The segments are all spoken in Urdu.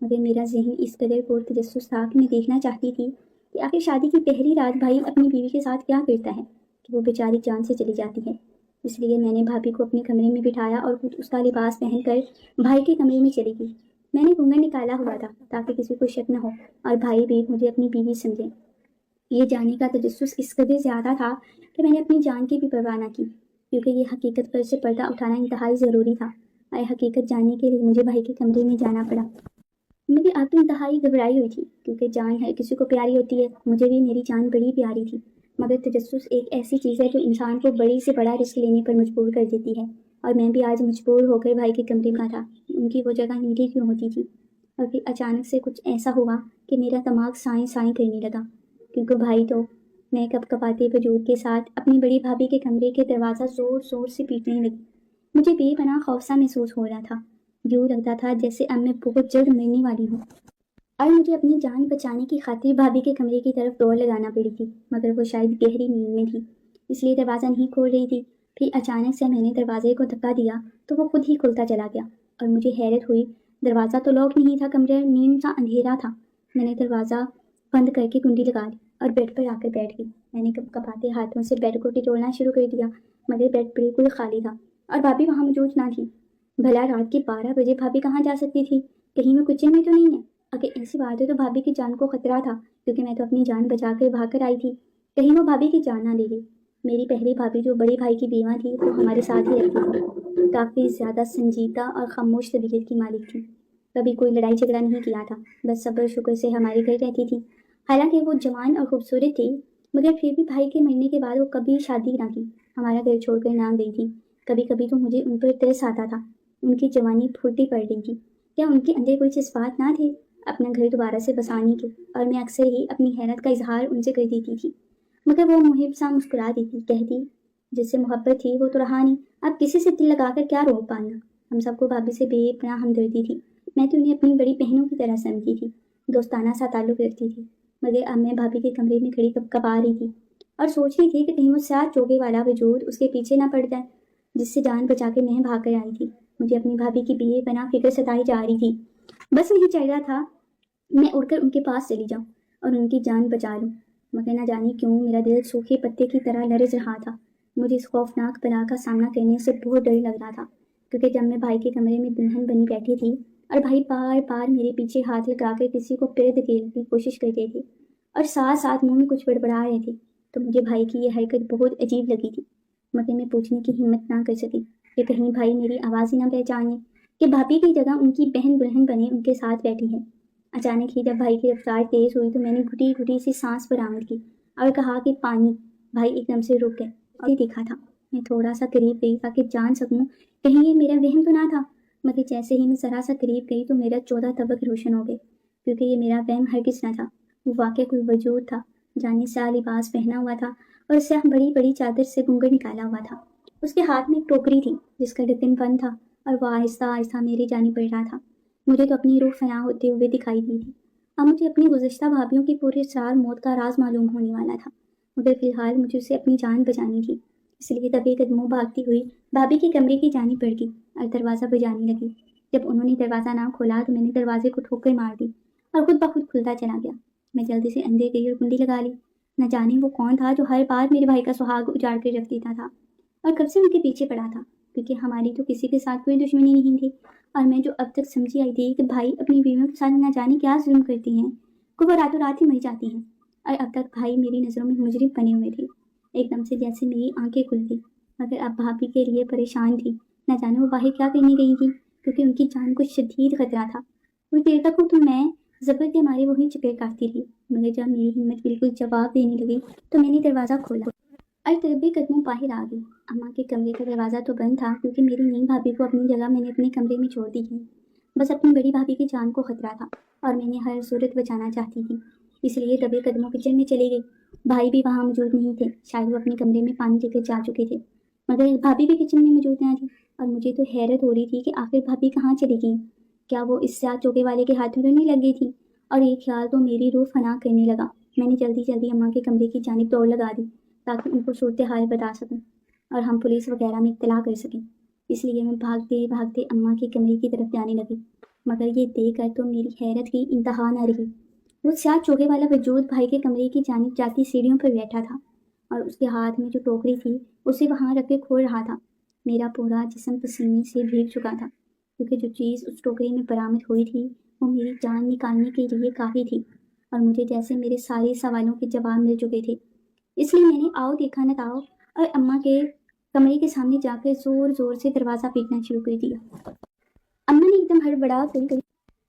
مگر میرا ذہن اس قدر پر تجسس تھا کہ میں دیکھنا چاہتی تھی کہ آخر شادی کی پہلی رات بھائی اپنی بیوی کے ساتھ کیا کرتا ہے کہ وہ بیچاری جان سے چلی جاتی ہے۔ اس لیے میں نے بھابھی کو اپنے کمرے میں بٹھایا اور خود اس کا لباس پہن کر بھائی کے کمرے میں چلی گئی۔ میں نے گھونگھٹ نکالا ہوا تھا تاکہ کسی کو شک نہ ہو اور بھائی بھی مجھے اپنی بیوی سمجھے۔ یہ جاننے کا تجسس اس قدر زیادہ تھا کہ میں نے اپنی جان کی بھی پرواہ نہ کی، کیونکہ یہ حقیقت پر سے پردہ اٹھانا انتہائی ضروری تھا، اور حقیقت جاننے کے لیے مجھے بھائی کے کمرے میں جانا پڑا۔ میری آنکھیں انتہائی گھبرائی ہوئی تھی، کیونکہ جان ہر کسی کو پیاری ہوتی ہے۔ مجھے بھی میری جان بڑی پیاری تھی، مگر تجسس ایک ایسی چیز ہے جو انسان کو بڑی سے بڑا رسک لینے پر مجبور کر دیتی ہے، اور میں بھی آج مجبور ہو کر بھائی کے کمرے میں تھا۔ ان کی وہ جگہ نیلی کیوں ہوتی تھی؟ اور پھر اچانک سے کچھ ایسا ہوا کہ میرا دماغ سائیں سائیں کرنے لگا، کیونکہ بھائی تو میں کپ کپاتے وجود کے ساتھ اپنی بڑی بھابھی کے کمرے کے دروازہ زور زور سے پیٹنے لگی۔ مجھے بے پناہ خوفزا محسوس ہو رہا تھا، یوں لگتا تھا جیسے اب میں بہت جلد مرنے والی ہوں، اور مجھے اپنی جان بچانے کی خاطر بھابھی کے کمرے کی طرف دوڑ لگانا پڑی تھی، مگر وہ شاید گہری نیند میں تھی، اس لیے دروازہ نہیں کھول رہی تھی۔ پھر اچانک سے میں نے دروازے کو دھکا دیا تو وہ خود ہی کھلتا چلا گیا، اور مجھے حیرت ہوئی، دروازہ تو لاک نہیں تھا، کمرہ نیم سا اندھیرا تھا۔ میں نے دروازہ بند کر کے کنڈی لگا لی اور بیڈ پر آ کر بیٹھ گئی۔ میں نے کپ کپاتے ہاتھوں سے بیڈ کو ٹٹولنا شروع کر دیا، مگر بیڈ بالکل خالی تھا اور بھابھی وہاں موجود نہ تھی۔ بھلا رات کے 12 بجے بھابھی کہاں جا سکتی تھی؟ کہیں وہ کچن میں تو نہیں ہے؟ اگر ایسی بات ہے تو بھابھی کی جان کو خطرہ تھا، کیونکہ میں تو اپنی جان بچا کر بھاگ کر آئی تھی، کہیں وہ بھابھی کی جان نہ لے گئی۔ میری پہلی بھابھی جو بڑے بھائی کی بیوہ تھی وہ ہمارے ساتھ ہی رہتی تھی، کافی زیادہ سنجیدہ اور خاموش طبیعت کی مالک تھی، کبھی کوئی لڑائی جھگڑا نہیں کیا تھا، بس صبر شکر سے ہمارے گھر رہتی تھی۔ حالانکہ وہ جوان اور خوبصورت تھی، مگر پھر بھی بھائی کے مرنے کے بعد وہ کبھی شادی نہ کی، ہمارا گھر چھوڑ کر نہ گئی تھی۔ کبھی کبھی تو مجھے ان پر ترس آتا تھا، ان کی جوانی پھوٹی پڑ رہی تھی، کیا ان کے اندر کوئی جذبات نہ تھے اپنا گھر دوبارہ سے بسانے کے؟ اور میں اکثر ہی اپنی حیرت کا اظہار ان سے کر دیتی تھی، مگر وہ محب سا مسکرا دیتی، کہتی جس سے محبت تھی وہ تو رہا نہیں، اب کسی سے دل لگا کر کیا روک پانا۔ ہم سب کو بھابھی سے بے پناہ ہمدردی تھی، میں تو انہیں اپنی بڑی بہنوں کی طرح سمجھتی تھی، دوستانہ سا تعلق رکھتی تھی، مگر اب میں بھابھی کے کمرے میں کھڑی کپ کپا رہی تھی اور سوچ رہی تھی کہ کہیں وہ سیاہ چوگے والا وجود اس کے پیچھے نہ پڑ جائے جس سے جان بچا کے میں بھاگ کر آئی تھی۔ مجھے اپنی بھابھی کی بے پناہ فکر ستائی جا رہی تھی، بس نہیں چل رہا تھا میں اڑ کر ان کے پاس چلی جاؤں اور ان کی جان بچا لوں، مگر نہ جانے کیوں میرا دل سوکھے پتے کی طرح لرز رہا تھا۔ مجھے اس خوفناک بلا کا سامنا کرنے سے بہت ڈر لگ رہا تھا، کیونکہ جب میں بھائی کے کمرے میں دلہن بنی بیٹھی تھی اور بھائی بار بار میرے پیچھے ہاتھ لگا کر کسی کو پیر دھکیلنے کی کوشش کرتے تھے اور ساتھ ساتھ منہ میں کچھ بڑبڑا رہے تھے، تو مجھے بھائی کی یہ حرکت بہت عجیب لگی تھی، مگر میں پوچھنے کی ہمت نہ کر سکی کہ کہیں بھائی میری آواز ہی نہ پہچانے کہ بھابھی کی جگہ ان کی بہن دلہن بنے ان کے ساتھ بیٹھی ہے۔ اچانک ہی جب بھائی کی رفتار تیز ہوئی تو میں نے گھٹی گھٹی سی سانس برآمد کی اور کہا کہ پانی۔ بھائی ایک دم سے رک گئے اور دکھا تھا، میں تھوڑا سا قریب گئی تاکہ جان سکوں کہیں یہ میرا وہم تو نہ تھا، مگر جیسے ہی میں ذرا سا قریب گئی تو میرا 14 طبق روشن ہو گئے، کیونکہ یہ میرا وہم ہرگز نہ تھا، وہ واقع کوئی وجود تھا، جانے سیاہ لباس پہنا ہوا تھا اور سیاہ بڑی بڑی چادر سے گھونگھٹ نکالا ہوا تھا۔ اس کے ہاتھ میں ایک ٹوکری تھی جس کا ڈھکن بند تھا اور وہ آہستہ آہستہ میری جانب بڑھ رہا تھا۔ مجھے تو اپنی روح فنا ہوتے ہوئے دکھائی دی تھی، اب مجھے اپنی گزشتہ بھابھیوں کی پورے 4 موت کا راز معلوم ہونے والا تھا، مگر فی الحال مجھے اسے اپنی جان بچانی تھی، اس لیے دبے قدموں بھاگتی ہوئی بھابھی کے کمرے کی جانب بڑھ گئی اور دروازہ بجانے لگی۔ جب انہوں نے دروازہ نہ کھولا تو میں نے دروازے کو ٹھوکر مار دی اور خود بخود کھلتا چلا گیا۔ میں جلدی سے اندر گئی اور کنڈی لگا لی۔ نہ جانے وہ کون تھا جو ہر بار میرے بھائی کا سہاگ اجاڑ کر رکھ دیتا تھا اور کب سے ان کے پیچھے پڑا تھا، کیونکہ ہماری تو کسی کے ساتھ کوئی دشمنی نہیں تھی، اور میں جو اب تک سمجھی آئی تھی کہ بھائی اپنی بیویوں کے ساتھ نہ جانے کیا ظلم کرتی ہیں کہ وہ راتوں رات ہی مر جاتی ہیں، اور اب تک بھائی میری نظروں میں مجرم بنے ہوئے تھے۔ ایک دم سے جیسے میری آنکھیں کھل گئی، مگر اب بھابھی کے لیے پریشان تھی، نہ جانے وہ باہر کیا کرنے گئی تھی، کیونکہ ان کی جان کو شدید خطرہ تھا۔ کچھ دیر تک تو میں زبر کے مارے وہیں چپیٹ کاٹتی رہی، مگر جب میری ہمت بالکل جواب دینے لگی تو میں نے دروازہ کھولا اور دبے قدموں باہر آ گئی۔ اماں کے کمرے کا دروازہ تو بند تھا، کیونکہ میری نئی بھابھی کو اپنی جگہ میں نے اپنے کمرے میں چھوڑ دی تھی، بس اپنی بڑی بھابھی کی جان کو خطرہ تھا اور میں نے ہر صورت بچانا چاہتی تھی، اس لیے دبے قدموں کچن میں چلی گئی۔ بھائی بھی وہاں موجود نہیں تھے، شاید وہ اپنے کمرے میں پانی لے کر جا چکے تھے، مگر بھابھی بھی کچن میں موجود نہ تھی، اور مجھے تو حیرت ہو رہی تھی کہ آخر بھابھی کہاں چلی گئی، کیا وہ اس سیاہ چوکے والے کے ہاتھوں تو نہیں لگ گئی تھی؟ اور یہ خیال تو میری روح فنا کرنے لگا۔ میں نے جلدی جلدی اماں کے کمرے کی جانب دوڑ لگا دی تاکہ ان کو صورتحال بتا سکوں اور ہم پولیس وغیرہ میں اطلاع کر سکیں، اس لیے میں بھاگتے بھاگتے اماں کے کمرے کی طرف جانے لگی۔ مگر یہ دیکھ کر تو میری حیرت کی انتہا نہ رہی۔ وہ سیاہ چوگے والا وجود بھائی کے کمرے کی جانب جاتی سیڑھیوں پر بیٹھا تھا اور اس کے ہاتھ میں جو ٹوکری تھی اسے وہاں رکھ کے کھول رہا تھا۔ میرا پورا جسم پسینے سے بھیگ چکا تھا کیونکہ جو چیز اس ٹوکری میں برآمد ہوئی تھی وہ میری جان نکالنے کے لیے کافی تھی اور مجھے جیسے میرے سارے سوالوں کے جواب مل چکے تھے۔ اس لیے میں نے آؤ دیکھا نہ تاؤ اور اماں کے کمرے کے سامنے جا کر زور زور سے دروازہ پیٹنا شروع کر دیا۔ اماں نے ایک دم ہڑبڑا کر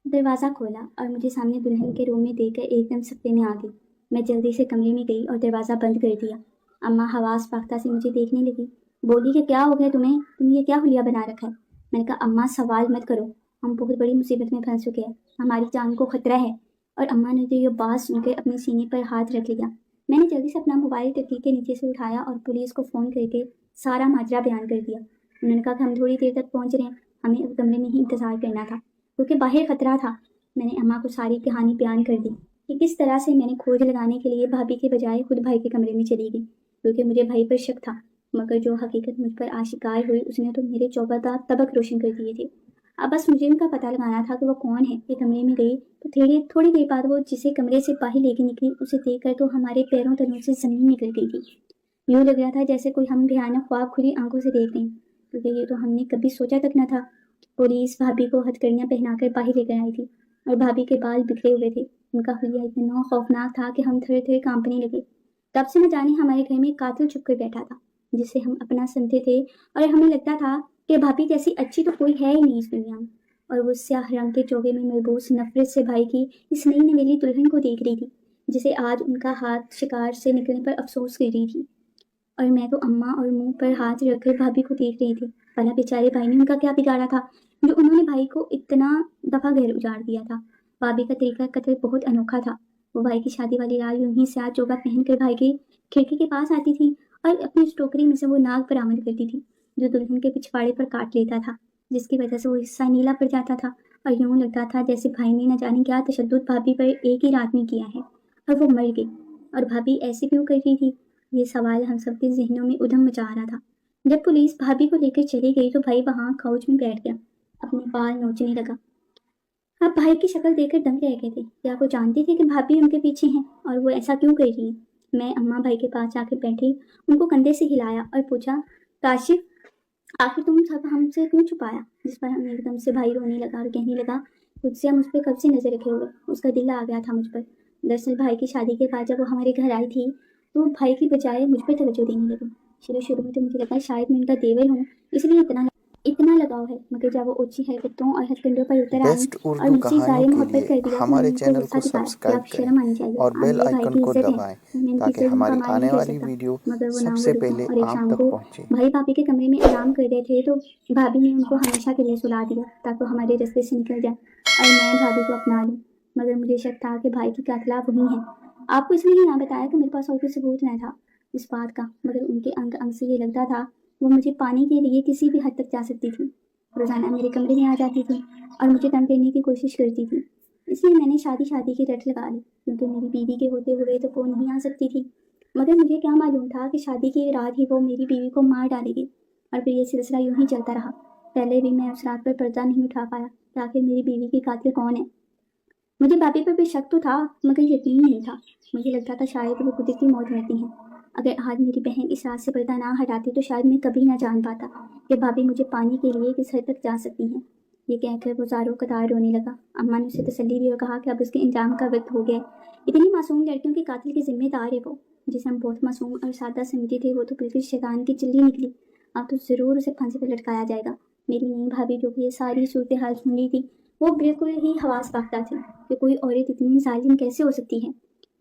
دروازہ کھولا اور مجھے سامنے دلہن کے روم میں دیکھ کر ایک دم سکتے میں آ گئی۔ میں جلدی سے کمرے میں گئی اور دروازہ بند کر دیا۔ اماں حواس باختہ سے مجھے دیکھنے لگی، بولی کہ کیا ہو گیا تمہیں، تم یہ کیا حلیہ بنا رکھا ہے؟ میں نے کہا اماں سوال مت کرو، ہم بہت بڑی مصیبت میں پھنس چکے ہیں، ہماری جان کو خطرہ ہے۔ اور اماں نے تو یہ بات سن کے اپنے سینے پر ہاتھ رکھ لیا۔ میں نے جلدی سے اپنا موبائل تکیے کے نیچے سے اٹھایا اور پولیس کو فون کر کے سارا ماجرا بیان کر دیا۔ انہوں نے کہا کہ ہم تھوڑی دیر تک پہنچ رہے ہیں، ہمیں اب کمرے میں ہی انتظار کرنا تھا کیونکہ باہر خطرہ تھا۔ میں نے اماں کو ساری کہانی بیان کر دی کہ کس طرح سے میں نے کھوج لگانے کے لیے بھابھی کے بجائے خود بھائی کے کمرے میں چلی گئی کیونکہ مجھے بھائی پر شک تھا، مگر جو حقیقت مجھ پر آشکار ہوئی اس نے تو میرے چوبندہ طبق روشن کر دیے تھے۔ اب بس مجھے ان کا پتہ لگانا تھا کہ وہ کون ہے۔ یہ کمرے میں گئی تو تھوڑی دیر بعد وہ جسے کمرے سے باہر لے کے نکلی اسے دیکھ کر تو ہمارے پیروں تلوں سے زمین نکل گئی تھی۔ یوں لگ رہا تھا جیسے کوئی ہم بھیانک خواب کھلی آنکھوں سے دیکھ رہے ہیں، کیونکہ یہ تو ہم نے کبھی سوچا تک نہ تھا۔ پولیس بھابھی کو ہتھکڑیاں پہنا کر باہر لے کر آئی تھی اور بھابھی کے بال بکھرے ہوئے تھے۔ ان کا حلیہ اتنا خوفناک تھا کہ ہم تھوڑے تھوڑے کانپنے لگے۔ تب سے نہ جانے ہمارے گھر میں ایک قاتل چھپ کر بیٹھا تھا جسے ہم اپنا سمجھتے تھے اور ہمیں لگتا تھا کہ بھابھی جیسی اچھی تو کوئی ہے ہی نہیں اس دنیا میں۔ اور وہ سیاہ رنگ کے چوگے میں ملبوس نفرت سے بھائی کی اس نئی نویلی دلہن کو دیکھ رہی تھی جسے آج ان کا ہاتھ شکار سے نکلنے پر افسوس کر رہی تھی، اور میں تو اماں اور منہ پر ہاتھ رکھ کر بھابھی کو دیکھ رہی تھی۔ بھلا بیچارے بھائی نے ان کا کیا بگاڑا تھا جو انہوں نے بھائی کو اتنا دفعہ گھر اجاڑ دیا تھا۔ بھابھی کا طریقہ قتل بہت انوکھا تھا۔ وہ بھائی کی شادی والی رات یوں ہی سیاہ چوگا پہن کر بھائی کی کھڑکی کے پاس آتی تھی اور اپنی اس ٹوکری میں سے وہ ناگ برآمد کرتی تھی جو دلہن کے پچھواڑے پر کاٹ لیتا تھا، جس کی وجہ سے وہ حصہ نیلا پڑ جاتا تھا اور یوں لگتا تھا جیسے بھائی نے نہ جانے کیا تشدد بھابھی پر ایک ہی رات میں کیا ہے اور وہ مر گئی۔ اور بھابھی ایسے کیوں کر رہی تھی؟ یہ سوال ہم سب کے ذہنوں میں ادھم مچا رہا تھا۔ جب پولیس بھابھی کو لے کر چلی گئی تو بھائی وہاں کاؤچ میں بیٹھ گیا، اپنے بال نوچنے لگا۔ اب بھائی کی شکل دیکھ کر دنگ رہ گئے تھے۔ کیا وہ جانتے تھے کہ بھابھی ان کے پیچھے ہیں اور وہ ایسا کیوں کر رہی ہے؟ میں اماں بھائی کے پاس جا کے بیٹھی، ان کو کندھے سے ہلایا اور پوچھا، کاشف آخر تم سب ہم سے کیوں چھپایا؟ جس پر ہم ایک دم سے بھائی رونے لگا اور کہنے لگا، خود سے ہم اس پہ کب سے نظر رکھے ہوئے، اس کا دل آ گیا تھا مجھ پر۔ دراصل بھائی کی شادی کے بعد جب وہ ہمارے گھر آئی تھی تو بھائی کی بجائے مجھ پہ توجہ دینے لگی۔ شروع میں تو مجھے لگا شاید میں ان کا دیور ہوں اس لیے اتنا لگاؤ ہے، مگر جب وہ اونچی حرکتوں اور ہتھ کنڈوں پر اتر آئی بیسٹ اور اردو مجھ سے کہانیوں ظاہر کے محبت لیے کر دیا تو میں نے ہمارے ان کو چینل غصہ کو دکھایا کہ سبسکرائب آپ کریں شرم آنی چاہیے، اور آپ بیل میرے بھائی آئکن کی کو عزت ہے، دبائیں میں ان کی تاکہ عزت کا ہماری مال آنے نہیں کر والی سکتا۔ ویڈیو مگر وہ نہ سب وہ سے رکا پہلے اور ایک آپ شام تک کو پہنچے۔ بھائی بھابھی کے کمرے میں آرام کر رہے تھے تو بھابھی نے ان کو ہمیشہ کے لیے سلا دیا تاکہ وہ ہمارے رستے سے نکل جائے اور میں بھابھی کو اپنا لوں، مگر مجھے شک تھا کہ بھائی کی قاتلہ وہی ہے۔ آپ کو اس لیے نہ بتایا کہ میرے پاس اور کوئی ثبوت نہ تھا اس بات کا، مگر ان کے انگ سے یہ لگتا تھا وہ مجھے پانے کے لیے کسی بھی حد تک جا سکتی تھی۔ روزانہ میرے کمرے میں آ جاتی تھی اور مجھے تنگ کرنے کی کوشش کرتی تھی۔ اس لیے میں نے شادی کی رٹ لگا لی کیونکہ میری بیوی کے ہوتے ہوئے تو وہ نہیں آ سکتی تھی، مگر مجھے کیا معلوم تھا کہ شادی کی رات ہی وہ میری بیوی کو مار ڈالے گی۔ اور پھر یہ سلسلہ یوں ہی چلتا رہا۔ پہلے بھی میں اس رات پر پردہ نہیں اٹھا پایا کہ آخر میری بیوی کی قاتل کون ہے۔ مجھے بھابھی پر بھی شک تو تھا مگر یقین نہیں تھا۔ مجھے لگتا تھا شاید وہ قدرتی موت مرتی ہیں۔ اگر آج میری بہن اس رات سے پردہ نہ ہٹاتی تو شاید میں کبھی نہ جان پاتا کہ بھابھی مجھے پانے کے لیے کس حد تک جا سکتی ہیں۔ یہ کہہ کر وہ زاروں قطار رونے لگا۔ اماں نے اسے تسلی دی اور کہا کہ اب اس کے انجام کا وقت ہو گیا ہے۔ اتنی معصوم لڑکیوں کے قاتل کے ذمہ دار ہے وہ، جسے ہم بہت معصوم اور سادہ سمجھتے تھے، وہ تو بالکل شیطان کی چلی نکلی۔ اب تو ضرور اسے پھانسی پر لٹکایا جائے گا۔ میری نئی بھابھی جو کہ یہ ساری صورتحال سن رہی تھی وہ بالکل ہی حواس باختہ تھی کہ کوئی عورت اتنی ظالم کیسے ہو سکتی ہے۔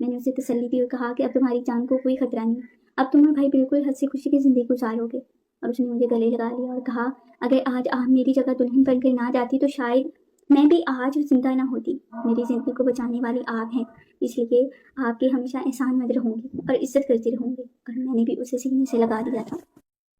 میں نے اسے تسلی دی اور کہا کہ اب تمہاری جان کو کوئی خطرہ نہیں، اب تم اور بھائی بالکل ہنسی خوشی کی زندگی گزارو گے۔ اور اس نے مجھے گلے لگا لیا اور کہا اگر آج آپ میری جگہ دلہن بن کر نہ جاتی تو شاید میں بھی آج زندہ نہ ہوتی۔ میری زندگی کو بچانے والی آپ ہیں، اس لیے آپ کی ہمیشہ احسان مند رہوں گی اور عزت کرتی رہوں گی۔ اور میں نے بھی اسے سینے سے لگا دیا تھا۔